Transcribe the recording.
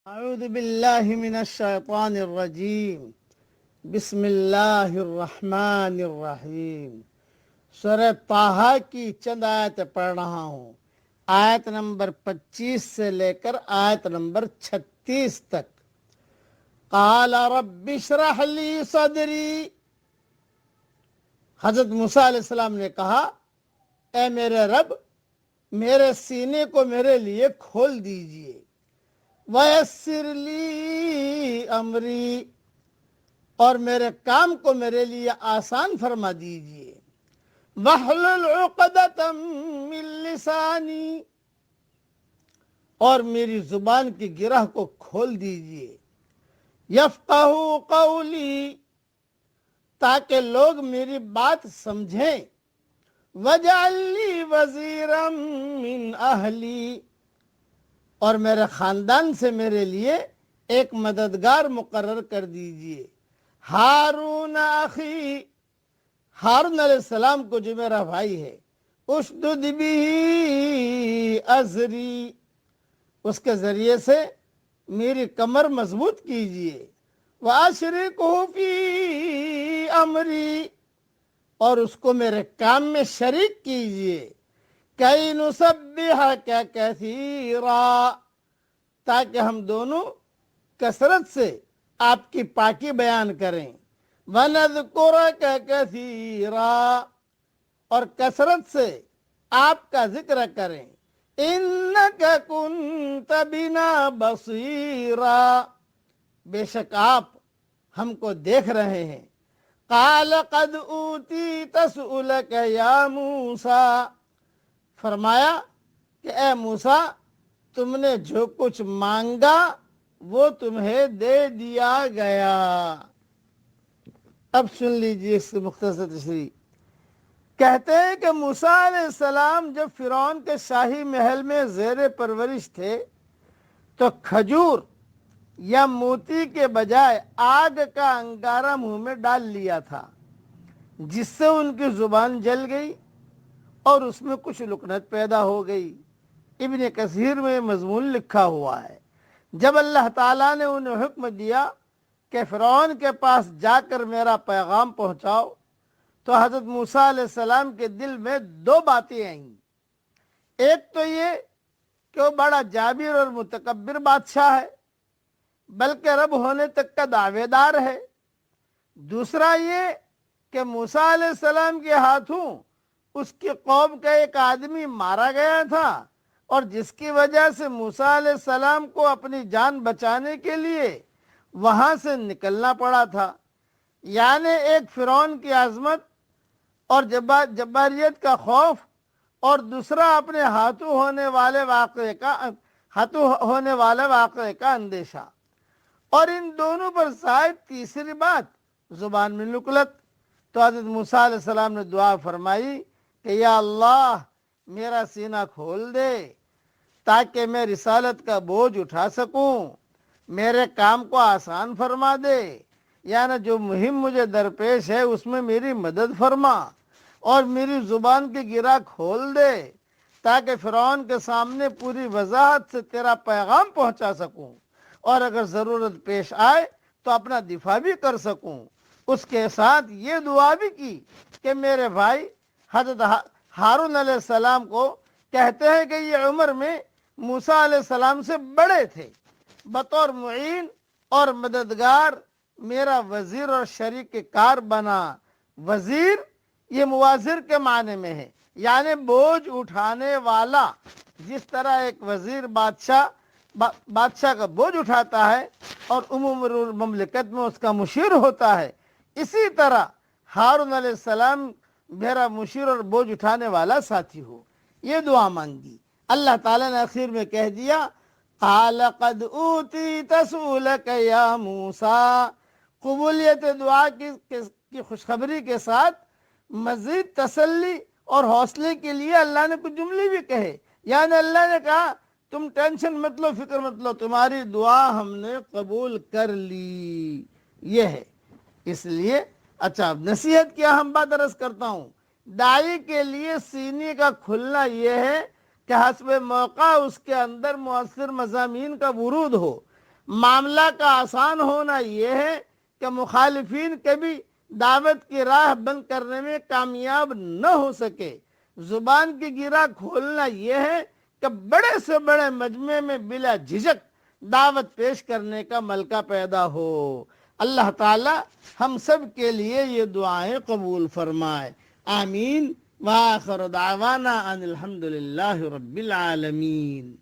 اعوذ باللہ من الشیطان الرجیم بسم اللہ الرحمن الرحیم۔ سورہ طٰہٰ کی چند آیت پڑھ رہا ہوں، آیت نمبر 25 سے لے کر آیت نمبر 36 تک۔ قال رب اشرح لی صدری، حضرت موسیٰ علیہ السلام نے کہا اے میرے رب، میرے سینے کو میرے لیے کھول دیجئے۔ وَيَسِّرْ لِي أَمْرِي، اور میرے کام کو میرے لیے آسان فرما دیجئے۔ وَاحْلُلْ عُقْدَةً مِّن لِّسَانِي، اور میری زبان کی گرہ کو کھول دیجئے۔ یفقہوا قولی، تاکہ لوگ میری بات سمجھیں۔ وَاجْعَل لِّي وَزِيرًا مِّنْ أَهْلِي، اور میرے خاندان سے میرے لیے ایک مددگار مقرر کر دیجئے۔ ہارون اخی، ہارون علیہ السلام کو جو میرا بھائی ہے۔ اشدد بہ ازری، اس کے ذریعے سے میری کمر مضبوط کیجئے۔ واشرکہ فی امری، اور اس کو میرے کام میں شریک کیجئے۔ کئی نسبحک کثیرا، تاکہ ہم دونوں کثرت سے آپ کی پاکی بیان کریں۔ وَنَذْكُرَكَ كَثِيرًا، اور کثرت سے آپ کا ذکر کریں۔ إِنَّكَ كُنْتَ بِنَا بَصِيرًا، بے شک آپ ہم کو دیکھ رہے ہیں۔ قَالَ قَدْ أُوتِيتَ سُؤْلَكَ يَا مُوسَىٰ، فرمایا کہ اے موسیٰ، تم نے جو کچھ مانگا وہ تمہیں دے دیا گیا۔ اب سن لیجئے اس کی مختصر تشریح۔ کہتے ہیں کہ موسیٰ علیہ السلام جب فرعون کے شاہی محل میں زیر پرورش تھے تو کھجور یا موتی کے بجائے آگ کا انگارہ منہ میں ڈال لیا تھا، جس سے ان کی زبان جل گئی اور اس میں کچھ لکنت پیدا ہو گئی۔ ابن کثیر میں مضمون لکھا ہوا ہے، جب اللہ تعالیٰ نے انہیں حکم دیا کہ فرعون کے پاس جا کر میرا پیغام پہنچاؤ، تو حضرت موسیٰ علیہ السلام کے دل میں دو باتیں آئیں۔ ایک تو یہ کہ وہ بڑا جابر اور متکبر بادشاہ ہے، بلکہ رب ہونے تک کا دعوے دار ہے۔ دوسرا یہ کہ موسیٰ علیہ السلام کے ہاتھوں اس کی قوم کا ایک آدمی مارا گیا تھا، اور جس کی وجہ سے موسیٰ علیہ السلام کو اپنی جان بچانے کے لیے وہاں سے نکلنا پڑا تھا۔ یعنی ایک فرعون کی عظمت اور جباریت کا خوف، اور دوسرا اپنے ہاتھوں ہونے والے واقعے کا اندیشہ، اور ان دونوں پر زائد تیسری بات زبان میں لکلت۔ تو حضرت موسیٰ علیہ السلام نے دعا فرمائی کہ یا اللہ، میرا سینہ کھول دے تاکہ میں رسالت کا بوجھ اٹھا سکوں، میرے کام کو آسان فرما دے، یعنی جو مہم مجھے درپیش ہے اس میں میری مدد فرما، اور میری زبان کی گرہ کھول دے تاکہ فرعون کے سامنے پوری وضاحت سے تیرا پیغام پہنچا سکوں، اور اگر ضرورت پیش آئے تو اپنا دفاع بھی کر سکوں۔ اس کے ساتھ یہ دعا بھی کی کہ میرے بھائی حضرت ہارون علیہ السلام کو کہتے ہیں کہ یہ عمر میں موسیٰ علیہ السلام سے بڑے تھے، بطور معین اور مددگار میرا وزیر اور شریک کار بنا۔ وزیر یہ موازر کے معنی میں ہے، یعنی بوجھ اٹھانے والا۔ جس طرح ایک وزیر بادشاہ کا بوجھ اٹھاتا ہے اور عموم مملکت میں اس کا مشیر ہوتا ہے، اسی طرح ہارون علیہ السلام میرا مشیر اور بوجھ اٹھانے والا ساتھی ہو۔ یہ دعا مانگی۔ اللہ تعالیٰ نے آخر میں کہہ دیا قال قد اوتیت سؤلک یا موسیٰ۔ قبولیت دعا کی خوشخبری کے ساتھ مزید تسلی اور حوصلے کے لیے اللہ نے کچھ جملے بھی کہے، یعنی اللہ نے کہا تم ٹینشن مت لو، فکر مت لو، تمہاری دعا ہم نے قبول کر لی۔ یہ ہے اس لیے اچھا نصیحت کی اہم بات عرض کرتا ہوں۔ داعی کے لیے سینے کا کھلنا یہ ہے کہ حسب موقع اس کے اندر مؤثر مضامین کا ورود ہو، معاملہ کا آسان ہونا یہ ہے کہ مخالفین کبھی دعوت کی راہ بند کرنے میں کامیاب نہ ہو سکے۔ زبان کی گرہ کھولنا یہ ہے کہ بڑے سے بڑے مجمع میں بلا جھجک دعوت پیش کرنے کا ملکہ پیدا ہو۔ اللہ تعالی ہم سب کے لیے یہ دعائیں قبول فرمائے، آمین۔ وآخر دعوانا ان الحمد للہ رب العالمین۔